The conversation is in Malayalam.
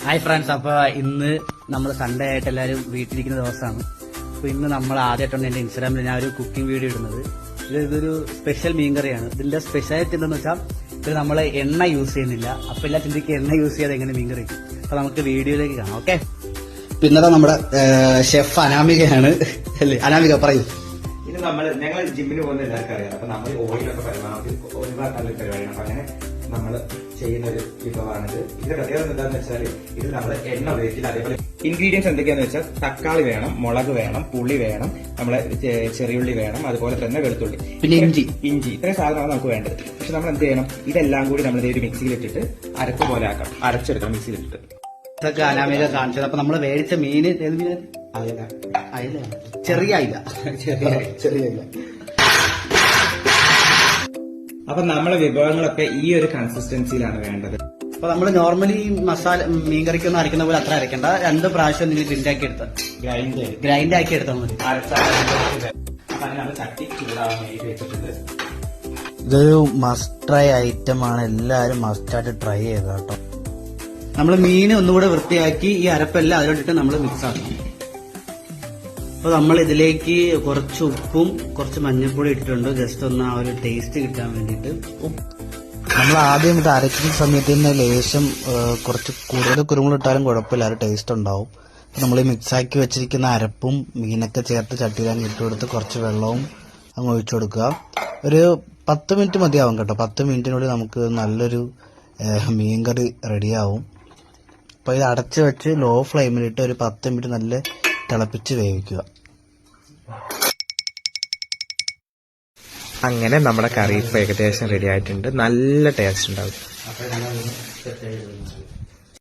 ഹായ് ഫ്രണ്ട്സ്, അപ്പൊ ഇന്ന് നമ്മൾ സൺഡേ ആയിട്ട് എല്ലാവരും വീട്ടിലിരിക്കുന്ന ദിവസമാണ്. അപ്പൊ ഇന്ന് നമ്മൾ ആദ്യമായിട്ടാണ് എന്റെ ഇൻസ്റ്റാഗ്രാമിൽ ഞാൻ ഒരു കുക്കിംഗ് വീഡിയോ ഇടുന്നത്. ഇതൊരു സ്പെഷ്യൽ മീൻകറിയാണ്. ഇതിന്റെ സ്പെഷ്യാലിറ്റി എന്താണെന്ന് വെച്ചാൽ ഇത് നമ്മൾ എണ്ണ യൂസ് ചെയ്യുന്നില്ല. അപ്പൊ എല്ലാ ചിന്തിക്ക് എണ്ണ യൂസ് ചെയ്യാതെ എങ്ങനെ മീൻകറി വയ്ക്കും. അപ്പൊ നമുക്ക് വീഡിയോയിലേക്ക് കാണാം. ഓക്കെ, പിന്നെ നമ്മുടെ ഷെഫ് അനാമികയാണ് അല്ലേ? അനാമിക പറയൂ. ഇത് ഞങ്ങൾ ജിമ്മിന് പോകുന്ന എല്ലാവർക്കും അറിയാം. അപ്പൊ നമ്മൾ ഓയിലൊക്കെ പരമാവധി ഒഴിവാക്കാനുള്ള ഒരു പരിപാടിയാണ്. അപ്പൊ അങ്ങനെ നമ്മൾ ചെയ്യുന്ന ഒരു വിഭവമാണിത്. ഇതിന്റെ പ്രത്യേകത എന്താണെന്ന് വെച്ചാൽ ഇത് നമ്മൾ എണ്ണ ഉപയോഗിക്കില്ല. അതേപോലെ ഇൻഗ്രീഡിയൻസ് എന്തൊക്കെയാന്ന് വെച്ചാൽ തക്കാളി വേണം, മുളക് വേണം, പുളി വേണം, നമ്മളെ ചെറിയുള്ളി വേണം, അതുപോലെ തന്നെ വെളുത്തുള്ളി, പിന്നെ ഇഞ്ചി ഇത്രയും സാധനമാണ് നമുക്ക് വേണ്ടത്. പക്ഷെ നമ്മൾ എന്ത് ചെയ്യണം, ഇതെല്ലാം കൂടി നമ്മൾ ഒരു മിക്സിയിലിട്ടിട്ട് അരപ്പ് പോലെ ആക്കാം, അരച്ചെടുക്കണം മിക്സിയിലിട്ടിട്ട്. ഇതൊക്കെ അനാമിക കാണിച്ചത്. അപ്പൊ നമ്മള് മേടിച്ച മീന് അയില, ചെറിയ അയില. അപ്പൊ നമ്മളെ വിഭവങ്ങളൊക്കെ ഈ ഒരു കൺസിസ്റ്റൻസിയിലാണ് വേണ്ടത്. അപ്പൊ നമ്മൾ നോർമലി മസാല മീൻകറിക്കൊന്നും അരയ്ക്കുന്ന പോലെ അത്ര അരയ്ക്കണ്ട. 2 പ്രാവശ്യം നിങ്ങൾ ഗ്രൈൻഡ് ആക്കി എടുത്താൽ മതി. ചട്ടി ചൂടാവാൻ വേണ്ടി വെച്ചിട്ടുണ്ട്. ഇതൊരു മസ്റ്റ് ട്രൈ ഐറ്റം ആണ്. എല്ലാരും മസ്റ്റായിട്ട് ട്രൈ ചെയ്യുക കേട്ടോ. നമ്മൾ മീൻ ഒന്നുകൂടെ വൃത്തിയാക്കി ഈ അരപ്പെല്ലാം അതിലോട്ടിട്ട് നമ്മൾ മിക്സ് ആക്കണം. അപ്പൊ നമ്മൾ ഇതിലേക്ക് കുറച്ച് ഉപ്പും കുറച്ച് മഞ്ഞൾപ്പൊടി ഇട്ടിട്ടുണ്ട്, ജസ്റ്റ് ഒന്ന് ആ ഒരു ടേസ്റ്റ് കിട്ടാൻ വേണ്ടിയിട്ട്. നമ്മൾ ആദ്യം ഇത് അരയ്ക്കുന്ന സമയത്ത് തന്നെ ലേശം കുറച്ച് കൂടുതൽ കുരുമുളക് ഇട്ടാലും കുഴപ്പമില്ല, ഒരു ടേസ്റ്റ് ഉണ്ടാവും. നമ്മൾ ഈ മിക്സാക്കി വെച്ചിരിക്കുന്ന അരപ്പും മീനൊക്കെ ചേർത്ത് ചട്ടിയിലാണ് ഇട്ട് കൊടുത്ത് കുറച്ച് വെള്ളവും അങ്ങ് ഒഴിച്ചു കൊടുക്കുക. ഒരു 10 മിനിറ്റ് മതിയാവും കേട്ടോ. 10 മിനിറ്റിനുള്ളിൽ നമുക്ക് നല്ലൊരു മീൻകറി റെഡിയാവും. അപ്പോൾ ഇത് അടച്ച് വെച്ച് ലോ ഫ്ലെയിമിലിട്ട് ഒരു 10 മിനിറ്റ് നല്ല തിളപ്പിച്ച് വേവിക്കുക. അങ്ങനെ നമ്മുടെ കറി ഇപ്പൊ ഏകദേശം റെഡി ആയിട്ടുണ്ട്. നല്ല ടേസ്റ്റ് ഉണ്ടാവും.